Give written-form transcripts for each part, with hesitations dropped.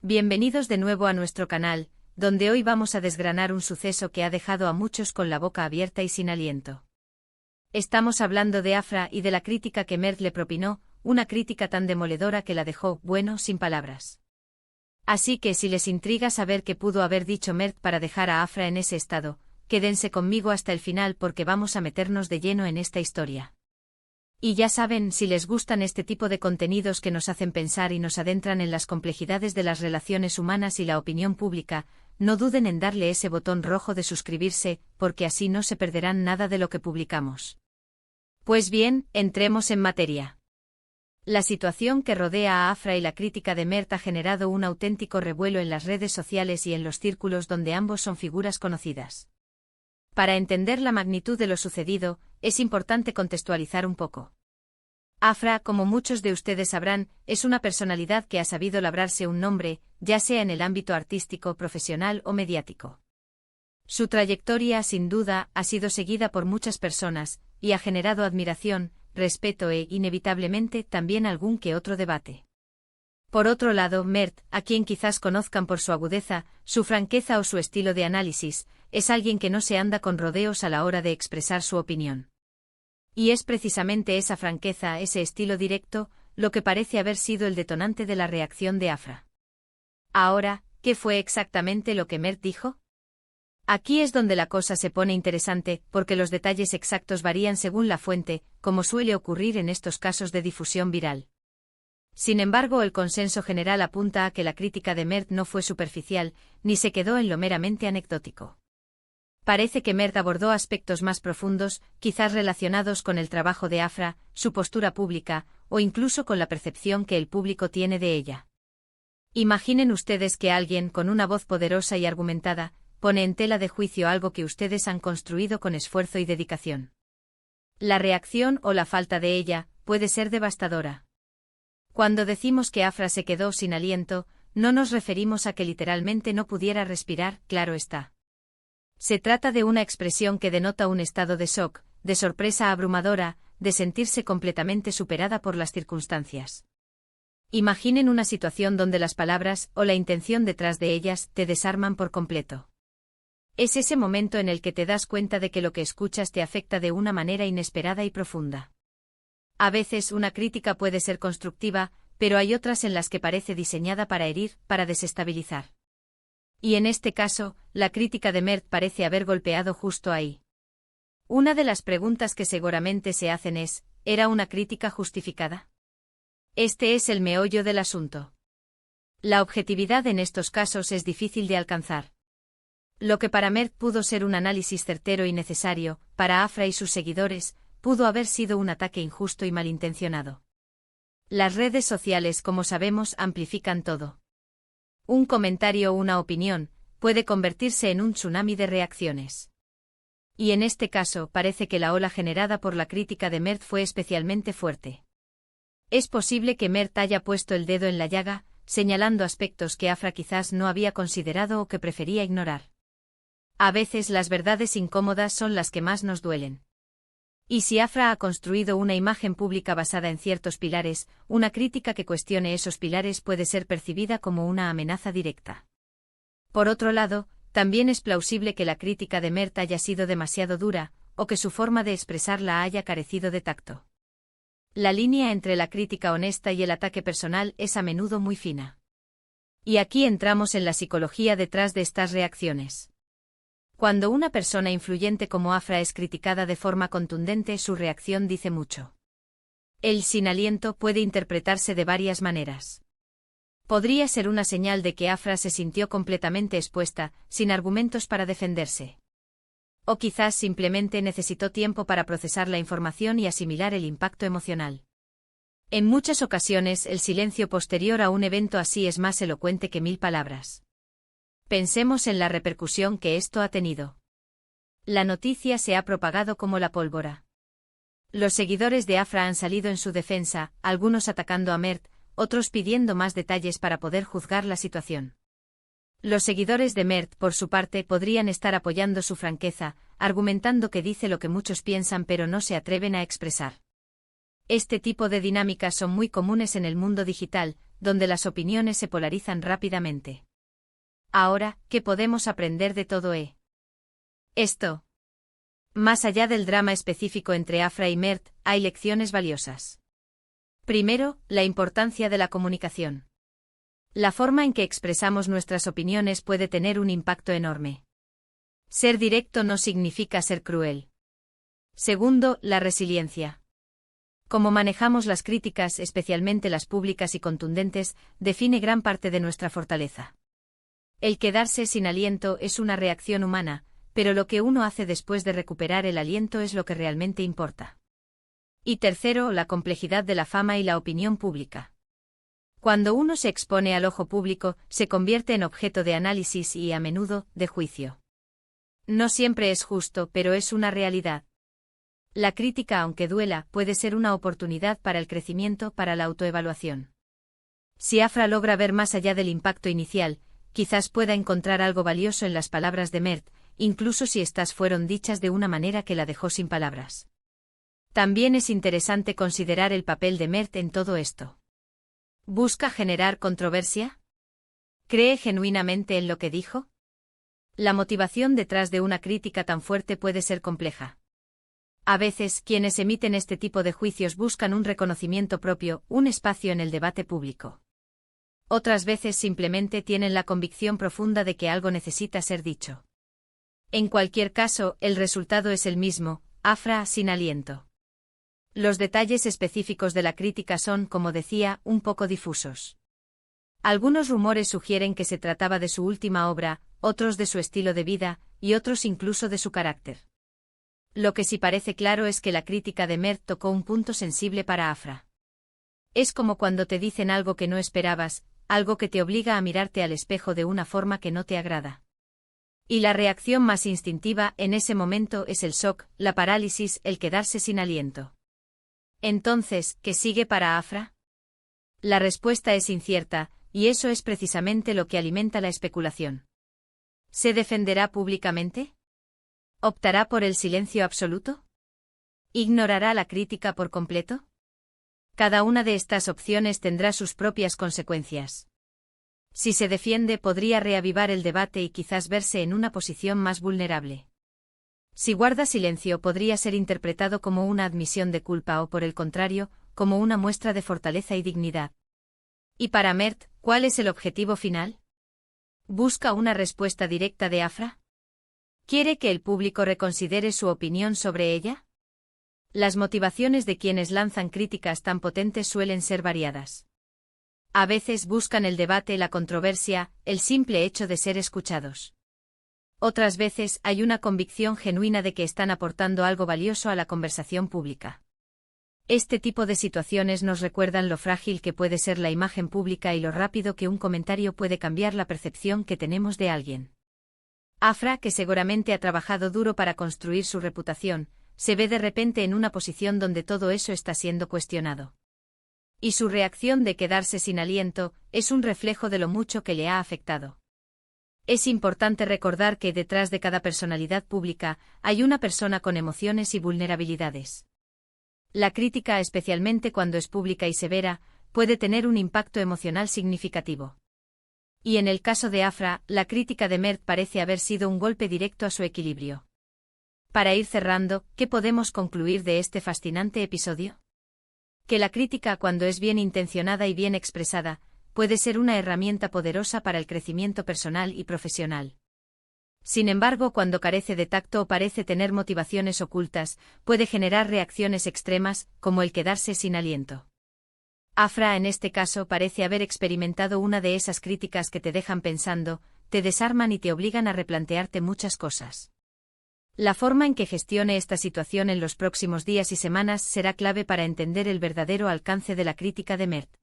Bienvenidos de nuevo a nuestro canal, donde hoy vamos a desgranar un suceso que ha dejado a muchos con la boca abierta y sin aliento. Estamos hablando de Afra y de la crítica que Mert le propinó, una crítica tan demoledora que la dejó, bueno, sin palabras. Así que si les intriga saber qué pudo haber dicho Mert para dejar a Afra en ese estado, quédense conmigo hasta el final porque vamos a meternos de lleno en esta historia. Y ya saben, si les gustan este tipo de contenidos que nos hacen pensar y nos adentran en las complejidades de las relaciones humanas y la opinión pública, no duden en darle ese botón rojo de suscribirse, porque así no se perderán nada de lo que publicamos. Pues bien, entremos en materia. La situación que rodea a Afra y la crítica de Mert ha generado un auténtico revuelo en las redes sociales y en los círculos donde ambos son figuras conocidas. Para entender la magnitud de lo sucedido, es importante contextualizar un poco. Afra, como muchos de ustedes sabrán, es una personalidad que ha sabido labrarse un nombre, ya sea en el ámbito artístico, profesional o mediático. Su trayectoria, sin duda, ha sido seguida por muchas personas, y ha generado admiración, respeto e, inevitablemente, también algún que otro debate. Por otro lado, Mert, a quien quizás conozcan por su agudeza, su franqueza o su estilo de análisis, es alguien que no se anda con rodeos a la hora de expresar su opinión. Y es precisamente esa franqueza, ese estilo directo, lo que parece haber sido el detonante de la reacción de Afra. Ahora, ¿qué fue exactamente lo que Mert dijo? Aquí es donde la cosa se pone interesante, porque los detalles exactos varían según la fuente, como suele ocurrir en estos casos de difusión viral. Sin embargo, el consenso general apunta a que la crítica de Mert no fue superficial, ni se quedó en lo meramente anecdótico. Parece que Mert abordó aspectos más profundos, quizás relacionados con el trabajo de Afra, su postura pública, o incluso con la percepción que el público tiene de ella. Imaginen ustedes que alguien con una voz poderosa y argumentada, pone en tela de juicio algo que ustedes han construido con esfuerzo y dedicación. La reacción o la falta de ella puede ser devastadora. Cuando decimos que Afra se quedó sin aliento, no nos referimos a que literalmente no pudiera respirar, claro está. Se trata de una expresión que denota un estado de shock, de sorpresa abrumadora, de sentirse completamente superada por las circunstancias. Imaginen una situación donde las palabras, o la intención detrás de ellas, te desarman por completo. Es ese momento en el que te das cuenta de que lo que escuchas te afecta de una manera inesperada y profunda. A veces una crítica puede ser constructiva, pero hay otras en las que parece diseñada para herir, para desestabilizar. Y en este caso, la crítica de Mert parece haber golpeado justo ahí. Una de las preguntas que seguramente se hacen es, ¿era una crítica justificada? Este es el meollo del asunto. La objetividad en estos casos es difícil de alcanzar. Lo que para Mert pudo ser un análisis certero y necesario, para Afra y sus seguidores, pudo haber sido un ataque injusto y malintencionado. Las redes sociales, como sabemos, amplifican todo. Un comentario o una opinión puede convertirse en un tsunami de reacciones. Y en este caso parece que la ola generada por la crítica de Mert fue especialmente fuerte. Es posible que Mert haya puesto el dedo en la llaga, señalando aspectos que Afra quizás no había considerado o que prefería ignorar. A veces las verdades incómodas son las que más nos duelen. Y si Afra ha construido una imagen pública basada en ciertos pilares, una crítica que cuestione esos pilares puede ser percibida como una amenaza directa. Por otro lado, también es plausible que la crítica de Mert haya sido demasiado dura, o que su forma de expresarla haya carecido de tacto. La línea entre la crítica honesta y el ataque personal es a menudo muy fina. Y aquí entramos en la psicología detrás de estas reacciones. Cuando una persona influyente como Afra es criticada de forma contundente, su reacción dice mucho. El sin aliento puede interpretarse de varias maneras. Podría ser una señal de que Afra se sintió completamente expuesta, sin argumentos para defenderse. O quizás simplemente necesitó tiempo para procesar la información y asimilar el impacto emocional. En muchas ocasiones, el silencio posterior a un evento así es más elocuente que 1000 palabras. Pensemos en la repercusión que esto ha tenido. La noticia se ha propagado como la pólvora. Los seguidores de Afra han salido en su defensa, algunos atacando a Mert, otros pidiendo más detalles para poder juzgar la situación. Los seguidores de Mert, por su parte, podrían estar apoyando su franqueza, argumentando que dice lo que muchos piensan pero no se atreven a expresar. Este tipo de dinámicas son muy comunes en el mundo digital, donde las opiniones se polarizan rápidamente. Ahora, ¿qué podemos aprender de todo esto? Más allá del drama específico entre Afra y Mert, hay lecciones valiosas. Primero, la importancia de la comunicación. La forma en que expresamos nuestras opiniones puede tener un impacto enorme. Ser directo no significa ser cruel. Segundo, la resiliencia. Cómo manejamos las críticas, especialmente las públicas y contundentes, define gran parte de nuestra fortaleza. El quedarse sin aliento es una reacción humana, pero lo que uno hace después de recuperar el aliento es lo que realmente importa. Y tercero, la complejidad de la fama y la opinión pública. Cuando uno se expone al ojo público, se convierte en objeto de análisis y, a menudo, de juicio. No siempre es justo, pero es una realidad. La crítica, aunque duela, puede ser una oportunidad para el crecimiento, para la autoevaluación. Si Afra logra ver más allá del impacto inicial, quizás pueda encontrar algo valioso en las palabras de Mert, incluso si estas fueron dichas de una manera que la dejó sin palabras. También es interesante considerar el papel de Mert en todo esto. ¿Busca generar controversia? ¿Cree genuinamente en lo que dijo? La motivación detrás de una crítica tan fuerte puede ser compleja. A veces, quienes emiten este tipo de juicios buscan un reconocimiento propio, un espacio en el debate público. Otras veces simplemente tienen la convicción profunda de que algo necesita ser dicho. En cualquier caso, el resultado es el mismo, Afra sin aliento. Los detalles específicos de la crítica son, como decía, un poco difusos. Algunos rumores sugieren que se trataba de su última obra, otros de su estilo de vida, y otros incluso de su carácter. Lo que sí parece claro es que la crítica de Mert tocó un punto sensible para Afra. Es como cuando te dicen algo que no esperabas, algo que te obliga a mirarte al espejo de una forma que no te agrada. Y la reacción más instintiva en ese momento es el shock, la parálisis, el quedarse sin aliento. Entonces, ¿qué sigue para Afra? La respuesta es incierta, y eso es precisamente lo que alimenta la especulación. ¿Se defenderá públicamente? ¿Optará por el silencio absoluto? ¿Ignorará la crítica por completo? Cada una de estas opciones tendrá sus propias consecuencias. Si se defiende, podría reavivar el debate y quizás verse en una posición más vulnerable. Si guarda silencio, podría ser interpretado como una admisión de culpa o, por el contrario, como una muestra de fortaleza y dignidad. Y para Mert, ¿cuál es el objetivo final? ¿Busca una respuesta directa de Afra? ¿Quiere que el público reconsidere su opinión sobre ella? Las motivaciones de quienes lanzan críticas tan potentes suelen ser variadas. A veces buscan el debate, la controversia, el simple hecho de ser escuchados. Otras veces hay una convicción genuina de que están aportando algo valioso a la conversación pública. Este tipo de situaciones nos recuerdan lo frágil que puede ser la imagen pública y lo rápido que un comentario puede cambiar la percepción que tenemos de alguien. Afra, que seguramente ha trabajado duro para construir su reputación, se ve de repente en una posición donde todo eso está siendo cuestionado. Y su reacción de quedarse sin aliento es un reflejo de lo mucho que le ha afectado. Es importante recordar que detrás de cada personalidad pública hay una persona con emociones y vulnerabilidades. La crítica, especialmente cuando es pública y severa, puede tener un impacto emocional significativo. Y en el caso de Afra, la crítica de Mert parece haber sido un golpe directo a su equilibrio. Para ir cerrando, ¿qué podemos concluir de este fascinante episodio? Que la crítica, cuando es bien intencionada y bien expresada, puede ser una herramienta poderosa para el crecimiento personal y profesional. Sin embargo, cuando carece de tacto o parece tener motivaciones ocultas, puede generar reacciones extremas, como el quedarse sin aliento. Afra, en este caso, parece haber experimentado una de esas críticas que te dejan pensando, te desarman y te obligan a replantearte muchas cosas. La forma en que gestione esta situación en los próximos días y semanas será clave para entender el verdadero alcance de la crítica de Mert.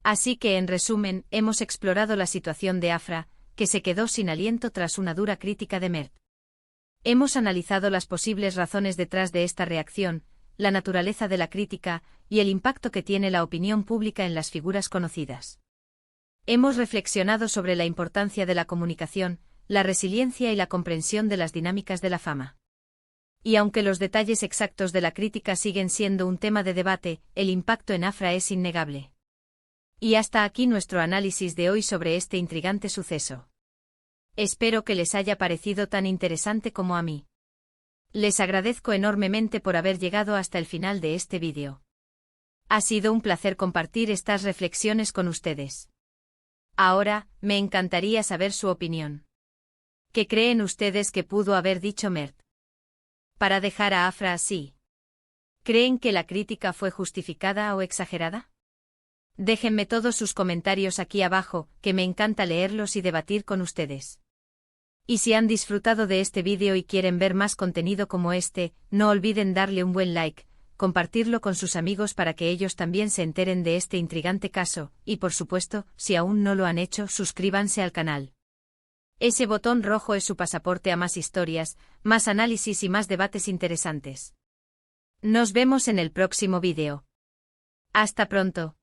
Así que, en resumen, hemos explorado la situación de Afra, que se quedó sin aliento tras una dura crítica de Mert. Hemos analizado las posibles razones detrás de esta reacción, la naturaleza de la crítica y el impacto que tiene la opinión pública en las figuras conocidas. Hemos reflexionado sobre la importancia de la comunicación, la resiliencia y la comprensión de las dinámicas de la fama. Y aunque los detalles exactos de la crítica siguen siendo un tema de debate, el impacto en Afra es innegable. Y hasta aquí nuestro análisis de hoy sobre este intrigante suceso. Espero que les haya parecido tan interesante como a mí. Les agradezco enormemente por haber llegado hasta el final de este vídeo. Ha sido un placer compartir estas reflexiones con ustedes. Ahora, me encantaría saber su opinión. ¿Qué creen ustedes que pudo haber dicho Mert para dejar a Afra así? ¿Creen que la crítica fue justificada o exagerada? Déjenme todos sus comentarios aquí abajo, que me encanta leerlos y debatir con ustedes. Y si han disfrutado de este vídeo y quieren ver más contenido como este, no olviden darle un buen like, compartirlo con sus amigos para que ellos también se enteren de este intrigante caso, y por supuesto, si aún no lo han hecho, suscríbanse al canal. Ese botón rojo es su pasaporte a más historias, más análisis y más debates interesantes. Nos vemos en el próximo vídeo. Hasta pronto.